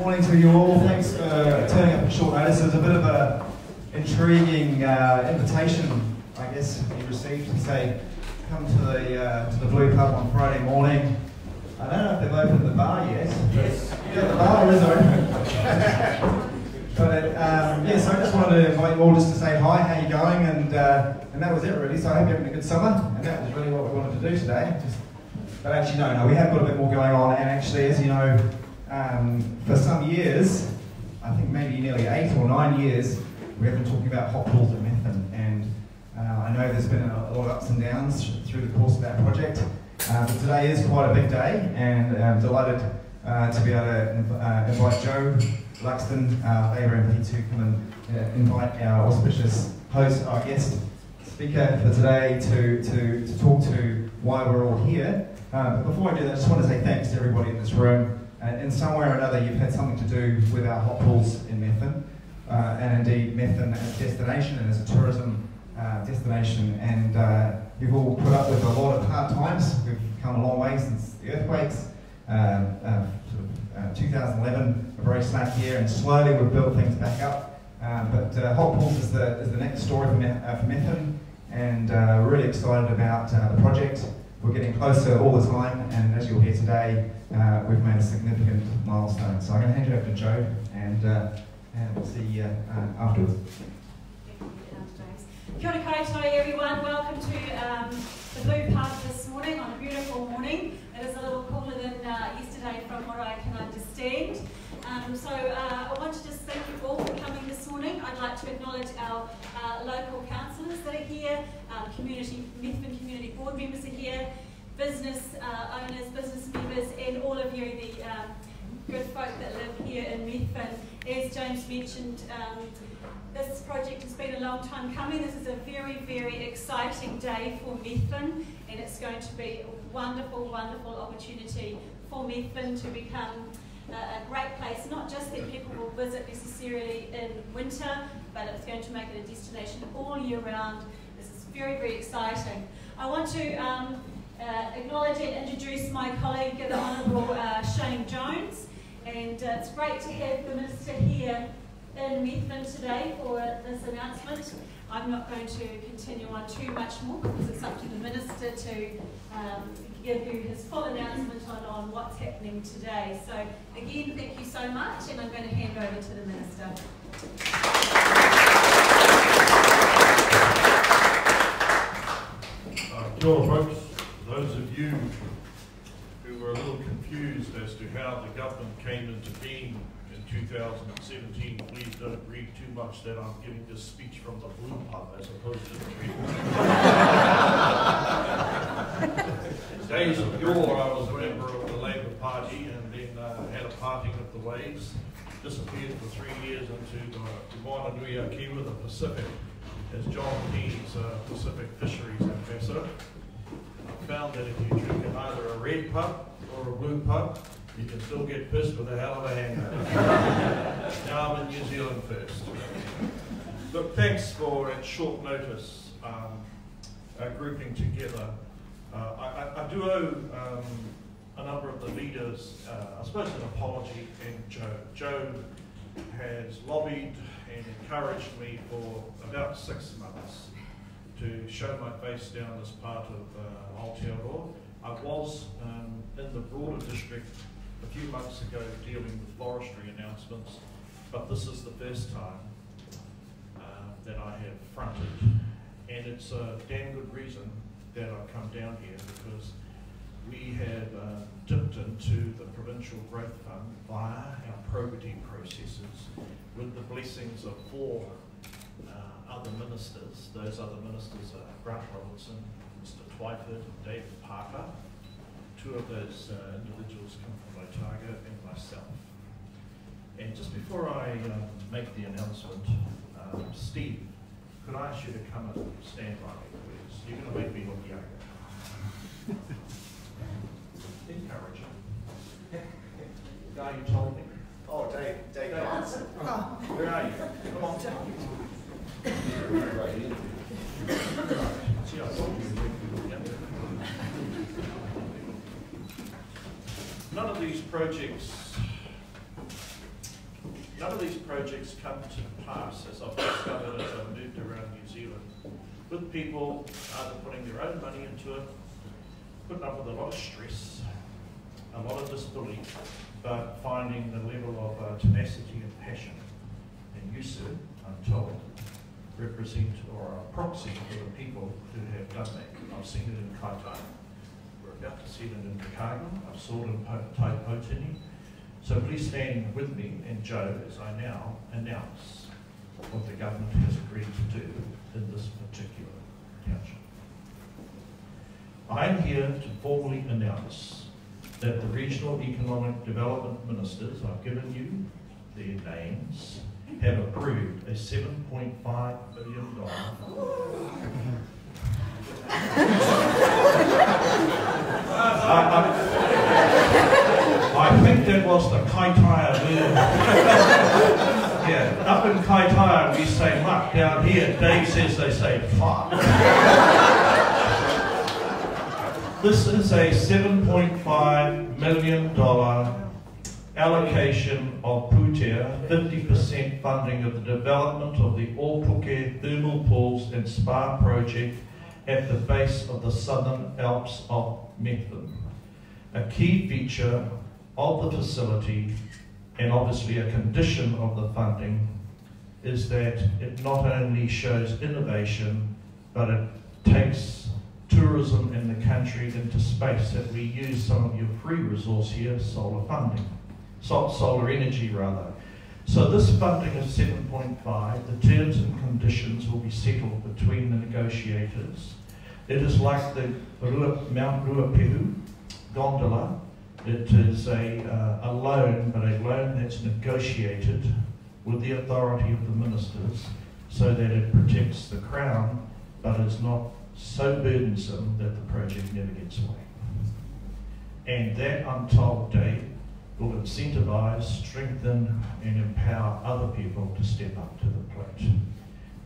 morning to you all. Thanks for turning up at short notice. It was a bit of an intriguing invitation, I guess, you received to say, come to the Blue Pub on Friday morning. I don't know if they've opened the bar yet. Yes. Yeah, the bar is open. But yes, I just wanted to invite you all just to say hi, how you going, and that was it really. So I hope you're having a good summer, and that was really what we wanted to do today. But actually, no, we have got a bit more going on, and actually, as you know, for some years, I think maybe nearly 8 or 9 years, we have been talking about hot pools at Methven, and I know there's been a lot of ups and downs through the course of that project. But today is quite a big day, and I'm delighted to be able to invite Joe Luxton, Labour MP, to come and invite our auspicious host, our guest speaker for today, to talk to why we're all here. But before I do that, I just want to say thanks to everybody in this room. In some way or another, you've had something to do with our hot pools in Methven, and indeed Methven as a destination and as a tourism destination. And you've all put up with a lot of hard times. We've come a long way since the earthquakes. 2011, a very slack year, and slowly we've built things back up. But hot pools is the next story for Methven, and we're really excited about the project. We're getting closer all the time, and as you'll hear today, we've made a significant milestone. So I'm going to hand you over to Joe, and we'll see you afterwards. Kia ora koutou everyone, welcome to the Blue Pub this morning on a beautiful morning. It is a little cooler than yesterday from what I can understand. So I want to just thank you all for coming this morning. I'd like to acknowledge our local councillors that are here, Methven Community Board members are here, business owners, business members, and all of you, the good folk that live here in Methven. As James mentioned, this project has been a long time coming. This is a very, very exciting day for Methven, and it's going to be a wonderful, wonderful opportunity for Methven to become a great place, not just that people will visit necessarily in winter, but it's going to make it a destination all year round. This is very, very exciting. I want to acknowledge and introduce my colleague, the Honourable Shane Jones, and it's great to have the Minister here in Methven today for this announcement. I'm not going to continue on too much more because it's up to the Minister to give you his full announcement on what's happening today. So again, thank you so much, and I'm going to hand over to the Minister. Kia ora folks, those of you who were a little confused as to how the government came into being in 2017, please don't read too much that I'm giving this speech from the Blue Pub as opposed to the Green Pub. Days of yore, I was a member of the Labour Party, and then had a parting of the ways, disappeared for 3 years into the Wānanui Kiwa, the Pacific, as John Keen's Pacific Fisheries Ambassador. I found that if you drink in either a red pub or a blue pub, you can still get pissed with a hell of a hangover. Now I'm in New Zealand first. Look, thanks for, at short notice, grouping together. I do owe a number of the leaders, I suppose, an apology, and Joe. Joe has lobbied and encouraged me for about 6 months to show my face down this part of Aotearoa. I was in the broader district a few months ago dealing with forestry announcements, but this is the first time that I have fronted, and it's a damn good reason that I've come down here, because we have dipped into the Provincial Growth Fund via our probity processes with the blessings of 4 other ministers. Those other ministers are Grant Robertson, Mr. Twyford, and David Parker. 2 of those individuals come from Otago, and myself. And just before I make the announcement, Steve, could I ask you to come and stand by me, please? You're going to make me look younger. Encouraging. The guy you told me. Oh, Dave Johnson. Where are you? Come on. See, I told you you'd make me look younger. None of these projects none of these projects come to pass, as I've discovered as I've moved around New Zealand, with people either putting their own money into it, putting up with a lot of stress, a lot of disbelief, but finding the level of tenacity and passion. And you, sir, I'm told, represent or are a proxy for the people who have done that. I've seen it in Kaitaia. We're about to see it in Chicago. I've saw it in Taipotini. So please stand with me and Joe as I now announce what the government has agreed to do in this particular township. I am here to formally announce that the Regional Economic Development Ministers, I've given you their names, have approved a $7.5 billion I think that was the Kaitaia word. Yeah, up in Kaitaia we say muck, down here Dave says they say fuck. This is a $7.5 million allocation of Pūtea, 50% funding of the development of the Ōpuke Thermal Pools and Spa project at the base of the Southern Alps of Methven. A key feature of the facility, and obviously a condition of the funding, is that it not only shows innovation, but it takes tourism in the country into space, that we use some of your free resource here, solar funding. Solar energy rather. So this funding of 7.5, the terms and conditions will be settled between the negotiators. It is like the Mount Ruapehu gondola. It is a loan, but a loan that's negotiated with the authority of the ministers so that it protects the Crown, but is not so burdensome that the project never gets away. And that, I'm told, Dave, will incentivise, strengthen and empower other people to step up to the plate.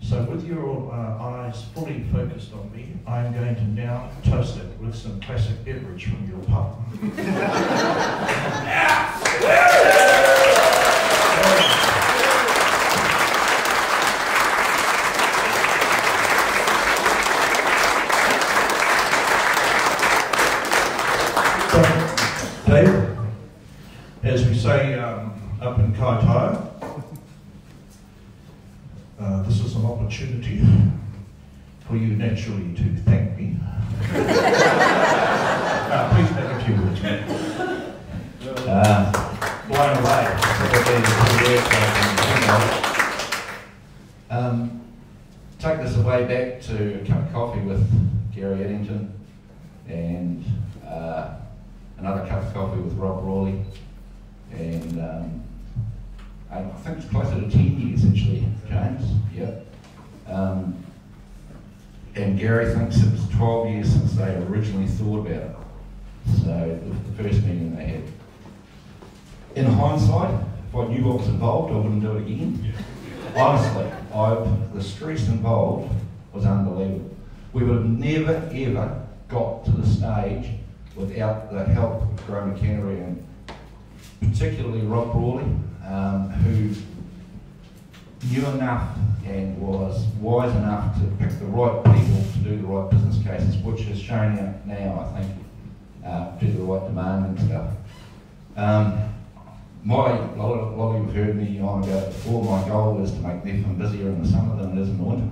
So with your eyes fully focused on me, I'm going to now toast it with some classic beverage from your pub. So, Dave, as we say up in Kaitaia, this is an opportunity for you naturally to thank me. Please make a few words, mate. Blown away. Take this away back to a cup of coffee with Gary Eddington and another cup of coffee with Rob Rawley, and I think it's closer to 10 years actually, James. Yep. And Gary thinks it's 12 years since they originally thought about it. So the first meeting they had. In hindsight, if I knew what was involved, I wouldn't do it again. Honestly, the stress involved was unbelievable. We would have never ever got to the stage without the help of Growing Canterbury and particularly Rob Rawley, who knew enough and was wise enough to pick the right people to do the right business cases, which has shown out now, I think, do the right demand and stuff. A lot of you have heard me on about it before. My goal is to make Methven busier in the summer than it is in the winter.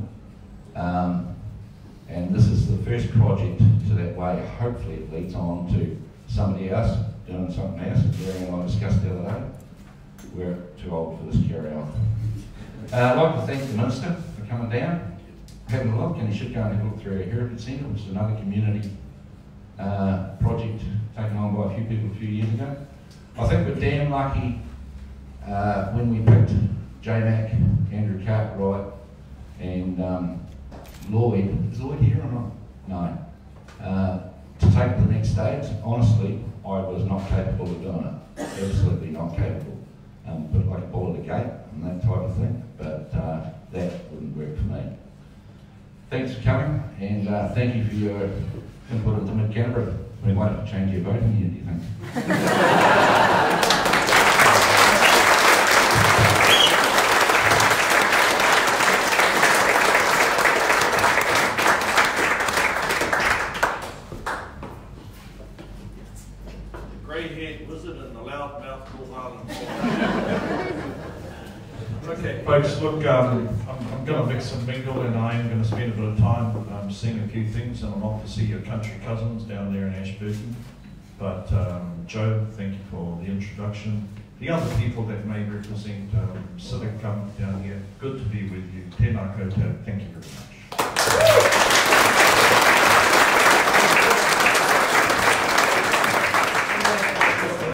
And this is the first project to that way. Hopefully it leads on to somebody else doing something else. Gary and I discussed the other day. We're too old for this carry on. I'd like to thank the Minister for coming down, having a look, and he should go and have a look through our Heritage Centre, which is another community project taken on by a few people a few years ago. I think we're damn lucky when we picked J-Mac, Andrew Cartwright, and Lloyd. Is Lloyd here or not? No. To take to the next stage. Honestly, I was not capable of doing it. Absolutely not capable. But like a ball at the gate and that type of thing. But that wouldn't work for me. Thanks for coming, and thank you for your input into Mid-Canterbury. We might have to change your voting here, do you think? mouthful rather than Okay, folks, look, I'm going to mix and mingle, and I am going to spend a bit of time seeing a few things, and I'm off to see your country cousins down there in Ashburton. But Joe, thank you for the introduction. The other people that may represent civic government down here, good to be with you. Tēnā koutou, thank you very much.